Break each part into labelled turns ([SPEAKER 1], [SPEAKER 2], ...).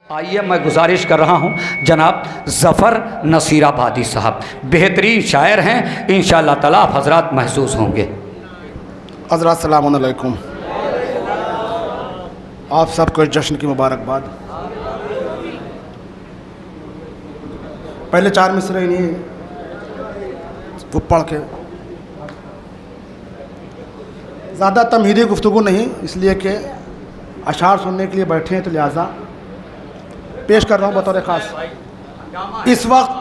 [SPEAKER 1] आइए मैं गुजारिश कर रहा हूँ जनाब ज़फ़र नसीराबादी साहब बेहतरीन शायर हैं, इंशाअल्लाह ताला आप हज़रात महसूस होंगे।
[SPEAKER 2] हज़रात सलाम अलैकुम, आप सबको इस जश्न की मुबारकबाद। पहले चार मिसरे नहीं वो पढ़ के, ज़्यादा तमहीदी गुफ्तगू नहीं, इसलिए कि अशार सुनने के लिए बैठे हैं तो लिहाजा पेश कर रहा हूँ बतौर ख़ास। इस वक्त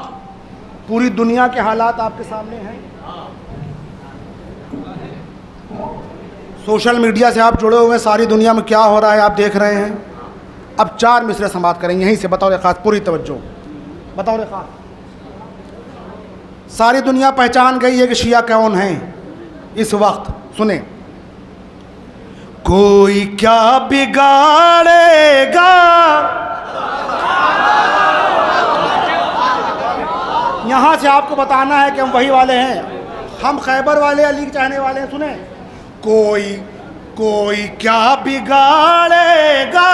[SPEAKER 2] पूरी दुनिया के हालात आपके सामने हैं। सोशल मीडिया से आप जुड़े हुए हैं, सारी दुनिया में क्या हो रहा है आप देख रहे हैं। अब चार मिसरे समाप्त करेंगे यहीं से बतौर ख़ास, पूरी तवज्जो बतौर ख़ास। सारी दुनिया पहचान गई है कि शिया कौन हैं इस वक्त। सुने, कोई क्या बिगाड़ेगा, यहाँ से आपको बताना है कि हम वही वाले हैं, हम खैबर वाले, अली के चाहने वाले हैं। सुने, कोई क्या बिगाड़ेगा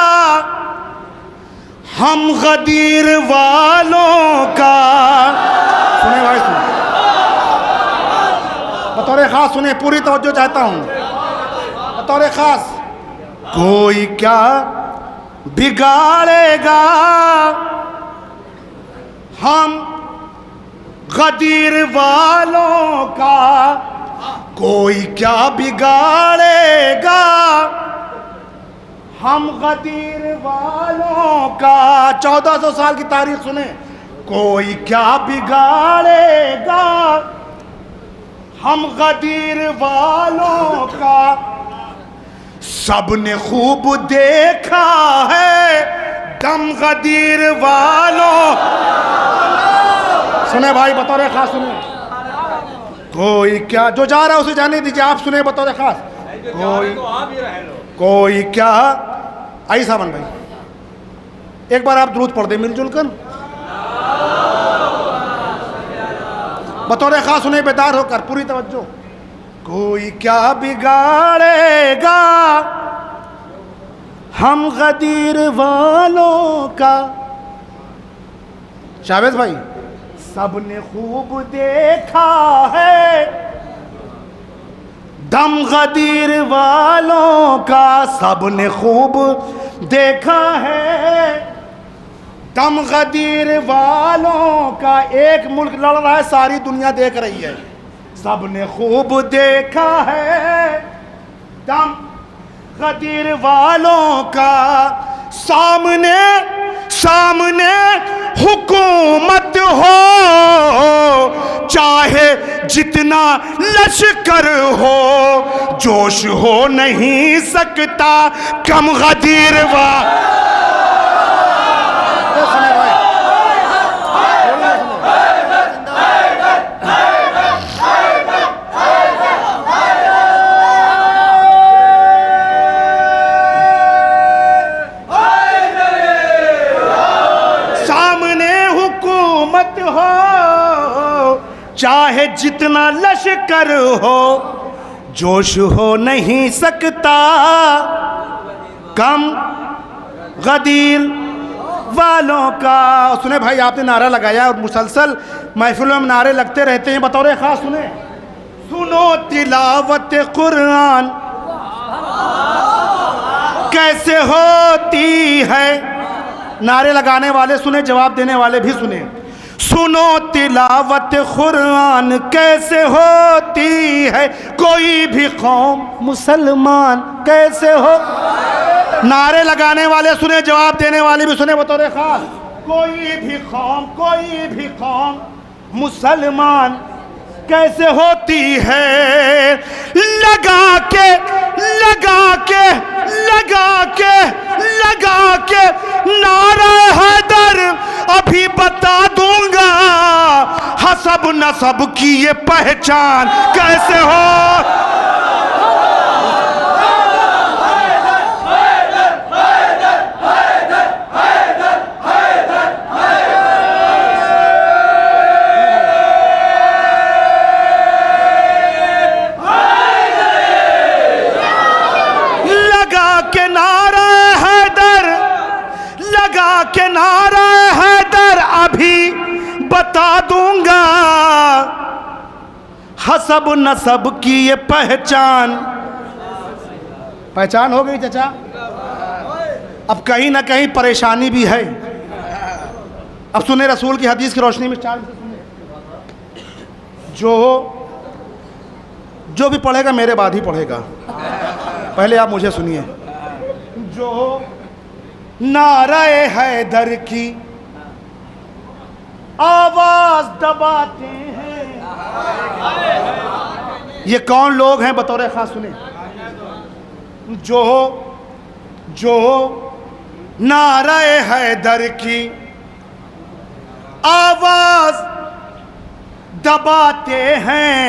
[SPEAKER 2] हम गदीर वालों का। सुने भाई, सुने बतौर खास, सुने पूरी तवज्जो चाहता हूँ बतौर खास। कोई क्या बिगाड़ेगा हम गदीर वालों का, कोई क्या बिगाड़ेगा हम गदीर वालों का। 1400 साल की तारीख सुने, कोई क्या बिगाड़ेगा हम गदीर वालों का। सबने खूब देखा है दम गदीर वालों। सुने भाई बतौर खास, सुने कोई क्या, जो जा रहा है उसे जाने दीजिए, आप सुने बतौर खास। कोई क्या, आई सावन भाई एक बार आप दुरूद पढ़ दे मिलजुल कर बतौर खास, सुने बेदार होकर पूरी तवज्जो। कोई क्या बिगाड़ेगा हम गदीर वालों का। शावेज भाई, सबने खूब देखा है दम गदीर वालों का। सबने खूब देखा है दम गदीर वालों का। एक मुल्क लड़ रहा है, सारी दुनिया देख रही है। सबने खूब देखा है दम गदीर वालों का। सामने सामने हुकूमत हो, चाहे जितना लश्कर हो, जोश हो नहीं सकता कम गदीर चाहे जितना लश्कर हो, जोश हो नहीं सकता कम गदीर वालों का। सुने भाई, आपने नारा लगाया और मुसलसल महफिलों में नारे लगते रहते हैं बतौर खास। सुने, सुनो तिलावत कुरान कैसे होती है। नारे लगाने वाले सुने, जवाब देने वाले भी सुने। सुनो तिलावत कुरान कैसे होती है, कोई भी कौम मुसलमान कैसे हो। नारे लगाने वाले सुने, जवाब देने वाले भी सुने बतौर खास। कोई भी कौम मुसलमान कैसे होती है। लगा के नारा हैदर अभी बता दूंगा, हसब नसब की ये पहचान कैसे हो। के नारा हैदर अभी बता दूंगा, हसब नसब की ये पहचान हो गई चाचा। अब कहीं ना कहीं परेशानी भी है। अब सुने रसूल की हदीस की रोशनी में, चार से सुने, जो भी पढ़ेगा मेरे बाद ही पढ़ेगा, पहले आप मुझे सुनिए। जो नारे हैदर की आवाज दबाते हैं, ये कौन लोग हैं बतौर खास सुने। जो नारे हैदर की आवाज दबाते हैं,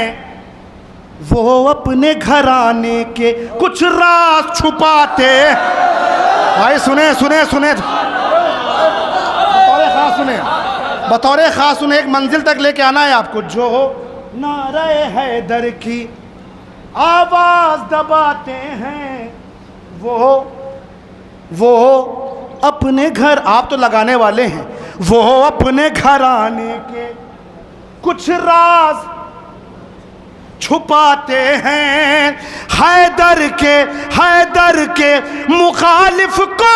[SPEAKER 2] वो अपने घराने के कुछ राज छुपाते। भाई सुने सुने सुने, बतौर खास सुने, एक मंजिल तक लेके आना है आपको। जो नारे हैदर की आवाज दबाते हैं, वो अपने घर, आप तो लगाने वाले हैं, वो अपने घराने के कुछ राज छुपाते हैं। हैदर के मुखालिफ को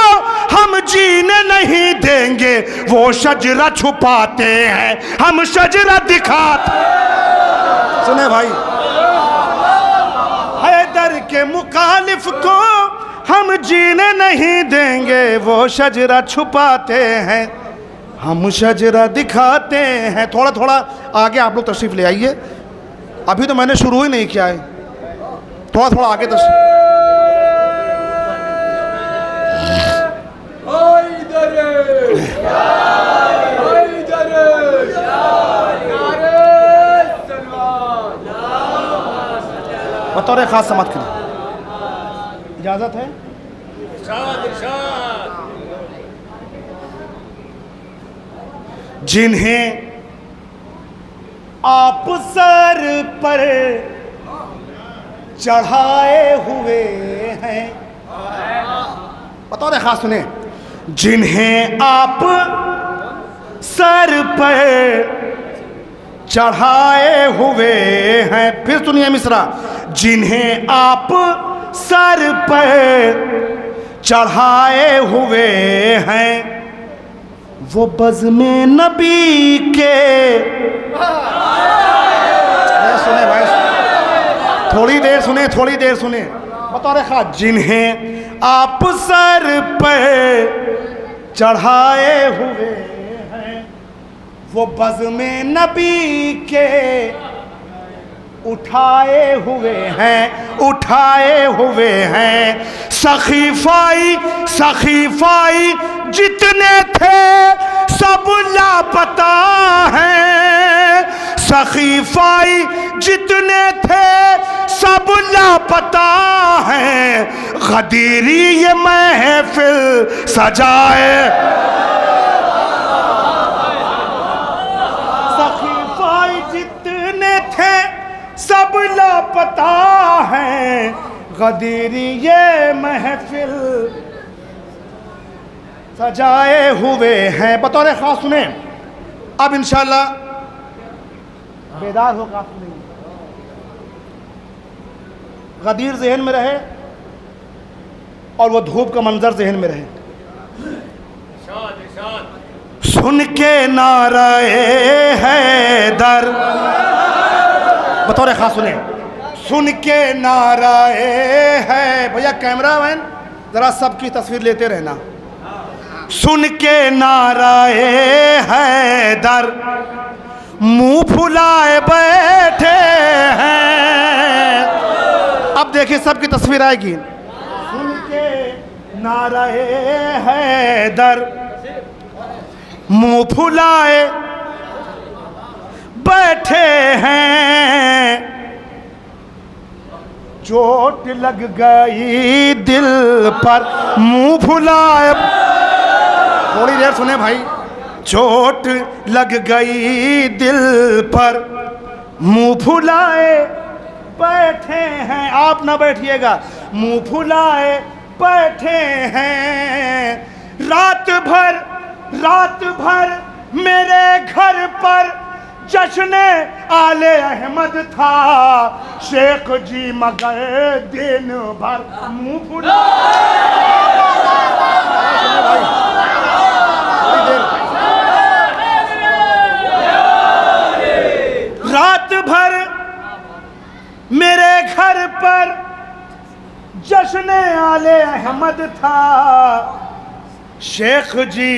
[SPEAKER 2] हम जीने नहीं देंगे, वो शजरा छुपाते हैं, हम शजरा दिखाते। सुने भाई, हैदर के मुखालिफ को हम जीने नहीं देंगे, वो शजरा छुपाते हैं, हम शजरा दिखाते हैं। थोड़ा थोड़ा आगे आप लोग तशरीफ ले आइए, अभी तो मैंने शुरू ही नहीं किया है, थोड़ा थोड़ा आगे तशरीफ। बतौर खास समात करें, इजाजत है। जिन्हें आप सर पर चढ़ाए हुए हैं, बतौर खास सुने, जिन्हें आप सर पर चढ़ाए हुए हैं। फिर सुनिए मिसरा, जिन्हें आप सर पर चढ़ाए हुए हैं, वो बज़्म नबी के। सुने भाई, थोड़ी देर सुने, बतौर खास, जिन्हें आप सर पर चढ़ाए हुए हैं, वो बज़्म नबी के उठाए हुए हैं। सखीफाई जितने थे सब लापता हैं, सखीफाई जितने थे सब लापता हैं, गदीरी ये महफिल सजाए। सखीफाई जितने थे सब लापता हैं, गदीरी ये महफिल सजाए हुए हैं। बतौर खास सुने, अब इंशाल्लाह बेदार हो काफी नहीं, गदीर जहन में रहे और वो धूप का मंजर जहन में रहे। सुन के नारे हैदर, बतौर खास सुने, सुन के नारे है। भैया कैमरा मैन जरा सबकी तस्वीर लेते रहना। सुन के नारे हैदर मुंह फुलाए बैठे हैं। अब देखिए सबकी तस्वीर आएगी। सुन के नारे हैदर मुंह फुलाए बैठे हैं, चोट लग गई दिल पर मुंह फुलाए। थोड़ी देर सुने भाई, चोट लग गई दिल पर मुंह फुलाए बैठे हैं। आप ना बैठिएगा, मुंह फुलाए बैठे हैं। रात भर रात भर मेरे घर पर जश्न आले अहमद था, शेख जी मगर दिन भर मुंह फुला। रात भर मेरे घर पर जश्न आले अहमद था, शेख जी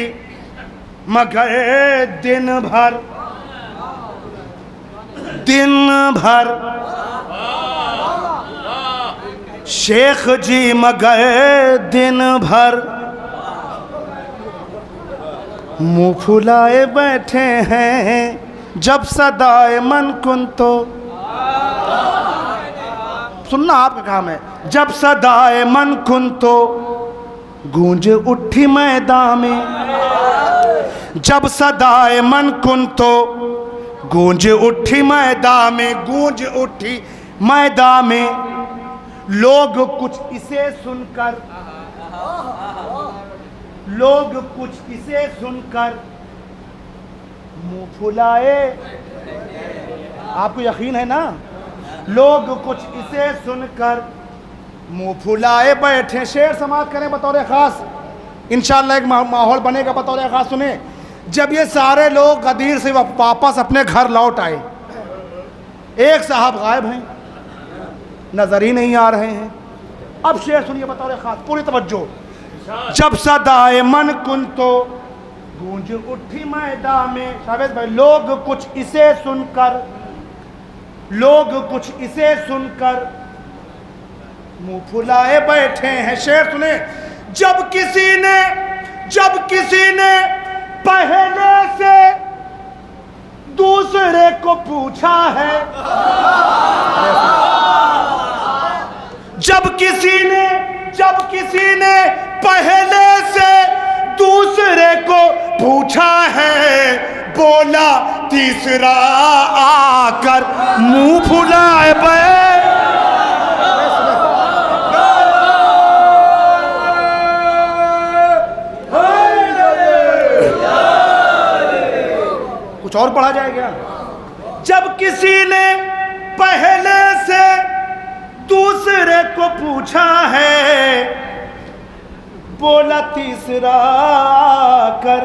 [SPEAKER 2] मगर दिन भर शेख जी मगर दिन भर मुंह फुलाए बैठे हैं, जब सदाए मन कुन तो सुनना आपका काम है। जब सदाए मन कुन तो गूंज उठी मैदान में, जब सदाए मन कुन तो गूंज उठी मैदान में, गूंज उठी मैदान में। लोग कुछ इसे सुनकर, लोग कुछ इसे सुनकर मुंह फुलाए। आपको यकीन है ना? लोग कुछ इसे सुनकर मुंह फुलाए बैठे। शेर समाप्त करें बतौर खास, इंशाअल्लाह एक माहौल बनेगा बतौर खास। सुने, जब ये सारे लोग गदीर से वापस अपने घर लौट आए, एक साहब गायब हैं, नजर ही नहीं आ रहे हैं। अब शेर सुनिए बतौर खास, पूरी तवज्जो। जब सदाए मन कुन तो गूंज उठी मैदान में। शाबाश भाई। लोग कुछ इसे सुनकर, लोग कुछ इसे सुनकर मुंह फुलाए बैठे हैं। शेर सुने, जब किसी ने पहले से दूसरे को पूछा है, जब किसी ने पहले से दूसरे को पूछा है, बोला तीसरा आकर मुंह फुलाए कुछ और पढ़ा जाएगा। जब किसी ने पहले से दूसरे को पूछा है, बोला तीसरा कर।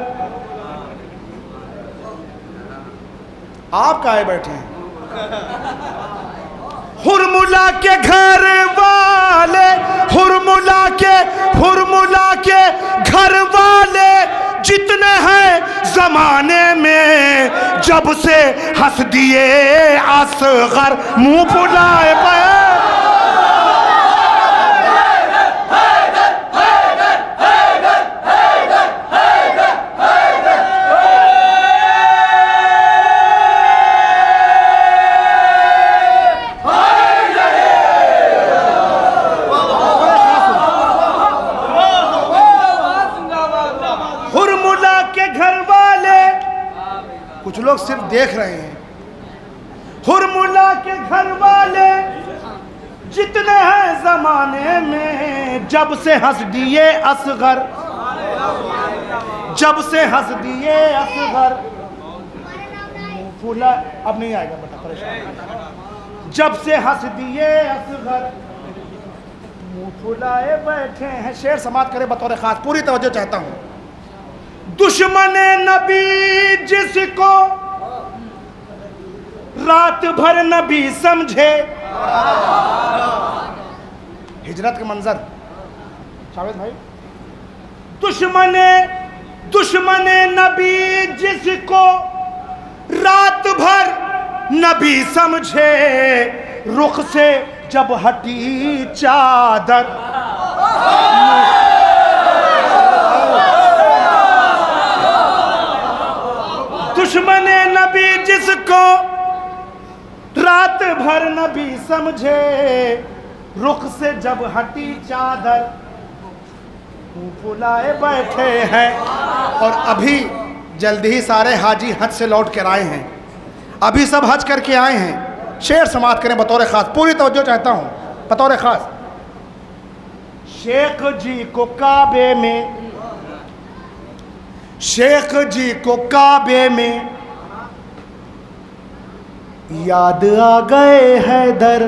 [SPEAKER 2] आप काहे बैठे हैं? हुरमुला के घर वाले, हुरमुला के घर वाले जितने हैं जमाने में, जब से हंस दिए असगर मुंह फुलाए पे। कुछ लोग सिर्फ देख रहे हैं। हुरमुला के घर वाले जितने हैं जमाने में, जब से हंस दिए असगर, जब से हंस दिए असगर मुंह फुला। अब नहीं आएगा बेटा, परेशान। जब से हंस दिए असगर मुंह फुलाए बैठे हैं। शेर समाप्त करे बतौर खास, पूरी तवज्जो चाहता हूं। दुश्मन नबी जिसको रात भर नबी समझे, हिजरत का मंजर शावेद भाई। दुश्मन नबी जिसको रात भर नबी समझे, रुख से जब हटी चादर दुश्मन नबी जिसको रात भर नबी समझे, रुख से जब हटी चादर मुंह फुलाए बैठे हैं। और अभी जल्दी ही सारे हाजी हज से लौट कर आए हैं, अभी सब हज करके आए हैं। शेर समाप्त करें बतौर खास, पूरी तवज्जो चाहता हूं बतौर खास। शेख जी को काबे में, शेख जी को काबे में याद आ गए हैदर।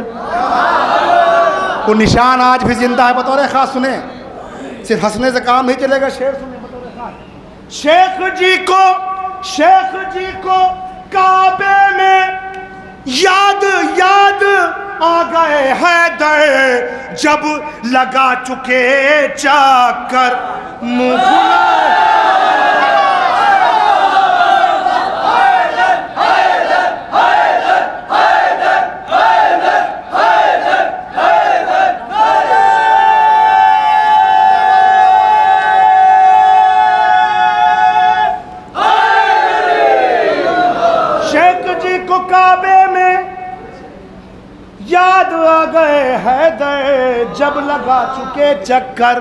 [SPEAKER 2] वो निशान आज भी जिंदा है, बतौर खास सुने, सिर्फ हंसने से काम नहीं चलेगा, शेर सुने बतौर खास। शेख जी को काबे में याद आ गए हैदर, जब लगा चुके चाकर मुंह फुलाए। काबे में याद आ गए हैदर, जब लगा चुके चक्कर,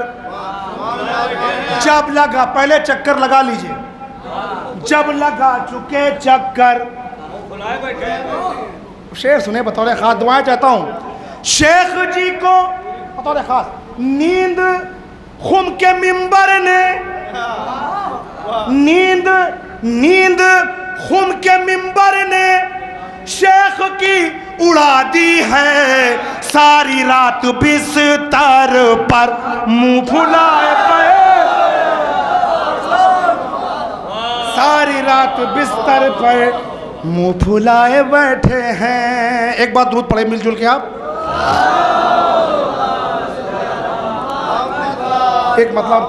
[SPEAKER 2] जब लगा, पहले चक्कर लगा लीजिए, जब लगा चुके चक्कर। शेर सुने बतौर खास, दुआएं चाहता हूं। शेख जी को बतौर खास नींद खुम के मिंबर ने, नींद खुम के मिंबर ने शेख की उड़ा दी है, सारी रात बिस्तर पर मुंह फुलाए पड़े, सारी रात बिस्तर पर मुंह फुलाए बैठे हैं। एक बार दुरूद पढ़े मिलजुल के आप। एक मतलब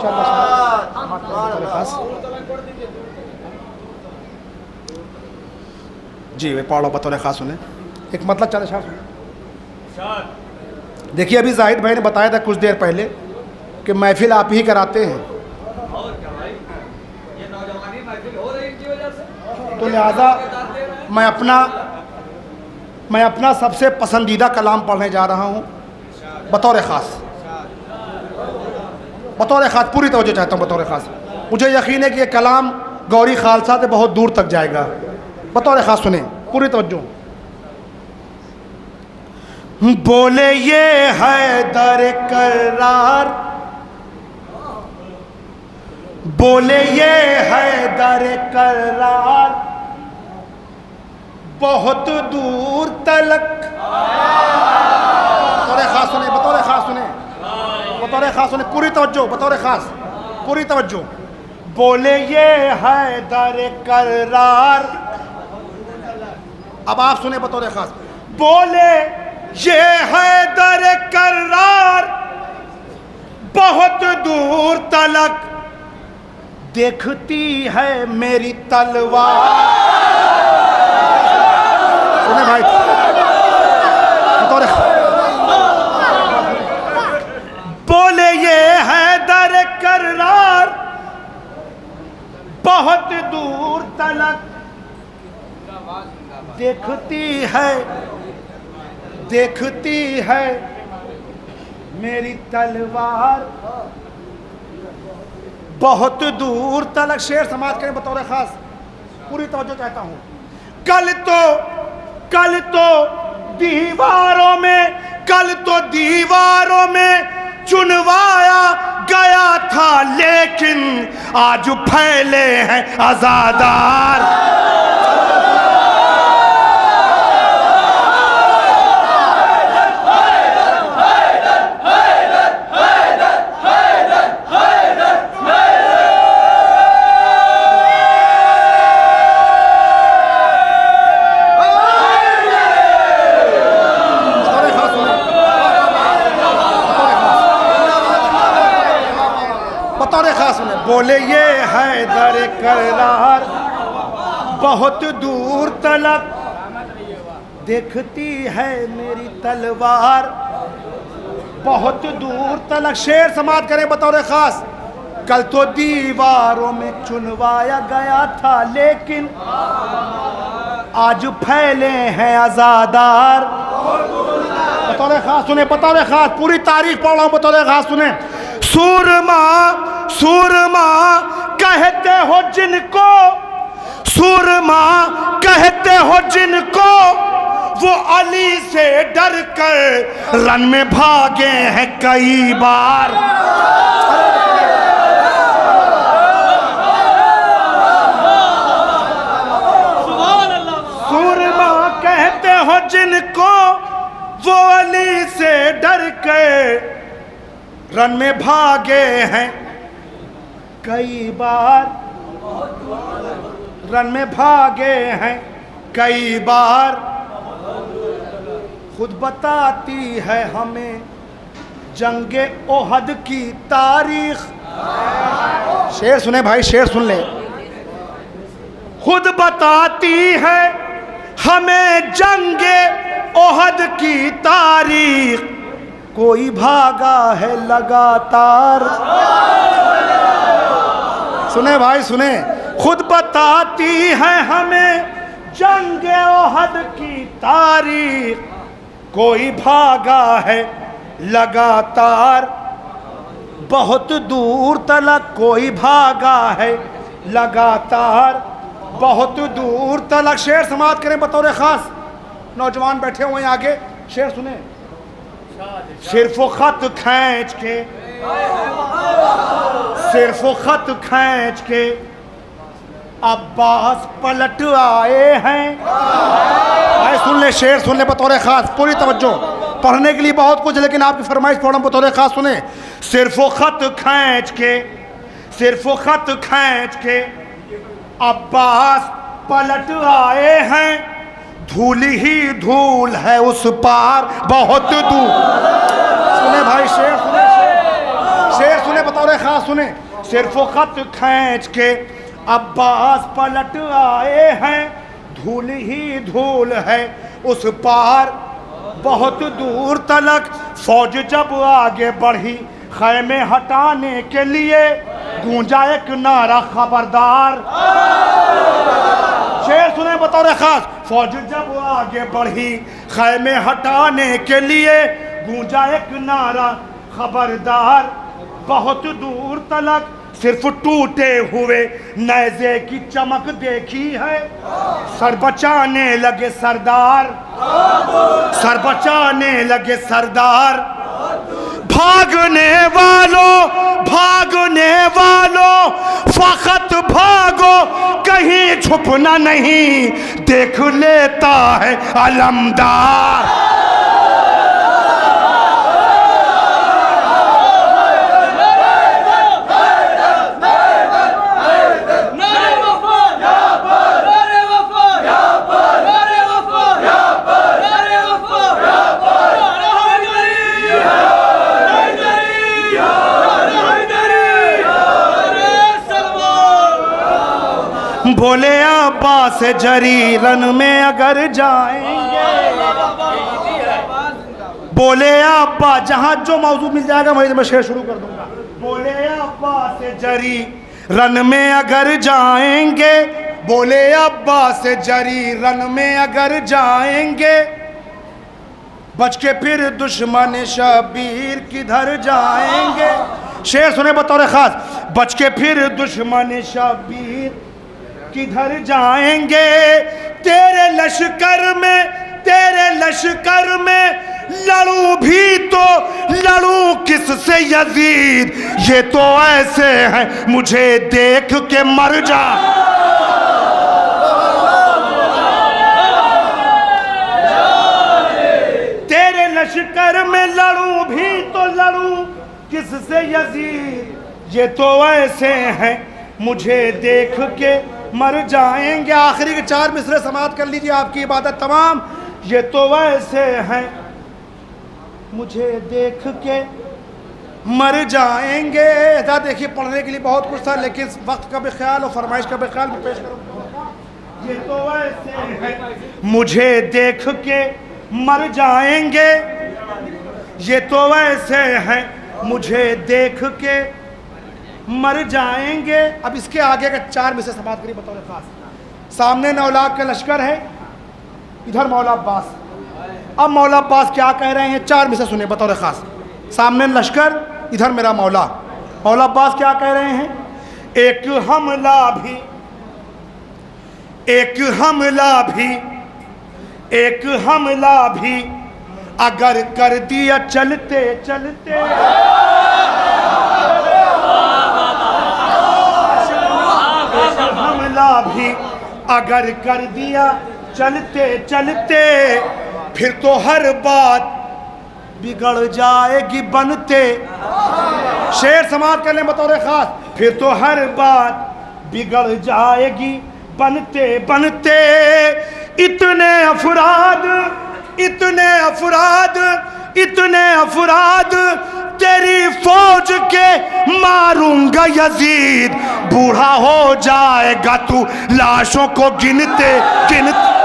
[SPEAKER 2] जी वे पढ़ो बतौर खास सुने, एक मतलब चले शाह सुने। देखिए अभी जाहिद भाई ने बताया था कुछ देर पहले कि महफिल आप ही कराते हैं, तो लिहाजा मैं अपना सबसे पसंदीदा कलाम पढ़ने जा रहा हूँ बतौर ख़ास, पूरी तवज्जो चाहता हूँ बतौर ख़ास। मुझे यकीन है कि ये कलाम गौरी खालसा से बहुत दूर तक जाएगा। बतौर ख़ास सुने, पूरी तवज्जो। बोले ये हैदर करार, बोले ये हैदर करार, बहुत दूर तलक। बतौर खास सुने, बतौर खास सुने, बतौर खास सुने, पूरी तवज्जो, बतौर खास पूरी तवज्जो। बोले ये हैदर करार, अब आप सुने बतौर खास। बोले ये हैदर करार, बहुत दूर तलक देखती है मेरी तलवार। सुने भाई बतौर, बोले ये हैदर करार, बहुत दूर तलक देखती है मेरी तलवार, बहुत दूर तलक। शेर समाज करें बतौर खास, पूरी तवज्जो चाहता हूं। कल तो दीवारों में चुनवाया गया था, लेकिन आज फैले हैं आजादार। बोले ये हैदर करार, बहुत दूर तलक देखती है मेरी तलवार, बहुत दूर तलक। शेर समाप्त करें बतौर खास। कल तो दीवारों में चुनवाया गया था, लेकिन आज फैले हैं आजादार। बतौर खास सुने, बतौर खास पूरी तारीख पढ़ रहा हूं, बतौर खास सुने। सूरमा कहते हो जिनको, सूरमा कहते हो जिनको, वो अली से डर कर रन में भागे हैं कई बार। रन में भागे हैं कई बार, रन में भागे हैं कई बार, खुद बताती है हमें जंगे ओहद की तारीख। शेर सुने भाई, शेर सुन ले। खुद बताती है हमें जंगे ओहद की तारीख, कोई भागा है लगातार। सुने भाई सुने, खुद बताती है हमें जंगे ओहद की तारीख, कोई भागा है लगातार, बहुत दूर तलक कोई भागा है लगातार, बहुत दूर तलक। शेर समाप्त करें बतौर खास, नौजवान बैठे हुए हैं आगे, शेर सुने। सिर्फ खत खींच के, सिर्फ खत खींच के अब्बास पलट आए हैं। भाई सुन ले, शेर सुन ले बतौर खास, पूरी तवज्जो। पढ़ने के लिए बहुत कुछ, लेकिन आपकी फरमाइश पढ़ना बतौर खास सुने। सिर्फ खत खींच के, सिर्फ खत खींच के अब्बास पलट आए हैं, धूल ही धूल है उस पार बहुत दूर। सुने भाई, शेर सुने, शेर सुने बतौर खास सुने। सिर्फ खत खींच के अब्बास पलट आए हैं, धूल ही धूल है उस पार बहुत दूर तलक। फौज जब आगे बढ़ी खैमे हटाने के लिए, गूंजा एक नारा खबरदार। शेर सुने बतौर खास। फौज जब आगे बढ़ी खैमे हटाने के लिए, गूंजा एक नारा खबरदार बहुत दूर तलक। सिर्फ टूटे हुए नेज़े की चमक देखी है, सर बचाने लगे सरदार, सर बचाने लगे सरदार। भागने वालों, भागने वालों फकत भागो, कहीं छुपना नहीं, देख लेता है अलमदार। बोले अब्बास जरी रन में अगर जाएंगे, बोले अब्बा, जहां जो मौजूद मिल जाएगा वहीं मैं शेर शुरू कर दूंगा। बोले अब्बास जरी रन में अगर जाएंगे, बोले अब्बास जरी रन में अगर जाएंगे, बच के फिर दुश्मन शबीर किधर जाएंगे। शेर सुने बतौर खास। बच के फिर दुश्मन शबीर किधर जाएंगे, तेरे लश्कर में, तेरे लश्कर में लड़ूं भी तो लड़ूं किससे यजीद, ये तो ऐसे हैं मुझे देख के मर जा। तेरे लश्कर में लड़ूं भी तो लड़ूं किससे यजीद, ये तो ऐसे हैं मुझे देख के मर जाएंगे। आखिरी के 4 मिसरे समाप्त कर लीजिए, आपकी इबादत तमाम। ये तो वैसे हैं मुझे देख के मर जाएंगे। देखिए पढ़ने के लिए बहुत कुछ था, लेकिन वक्त का भी ख्याल और फरमाइश का भी ख्याल में पेश करूँ। ये तो वैसे हैं मुझे देख के मर जाएंगे, ये तो वैसे हैं मुझे देख के मर जाएंगे। अब इसके आगे का 4 में से समाप्त करिए बतौर खास। सामने 9 लाख का लश्कर है, इधर मौला अब्बास। अब मौला अब्बास क्या कह रहे हैं, 4 में से सुने बतौर खास। सामने लश्कर, इधर मेरा मौला। मौला अब्बास क्या कह रहे हैं, एक हमला भी, एक हमला भी, एक हमला भी अगर कर दिया चलते चलते, हमला भी अगर कर दिया चलते चलते, फिर तो हर बात बिगड़ जाएगी बनते शेर समाप्त कर लें बतौर खास, फिर तो हर बात बिगड़ जाएगी बनते बनते। इतने अफराद इतने अफराद इतने अफराद तेरी फौज के मारूंगा यजीद, बूढ़ा हो जाएगा तू लाशों को गिनते गिनते।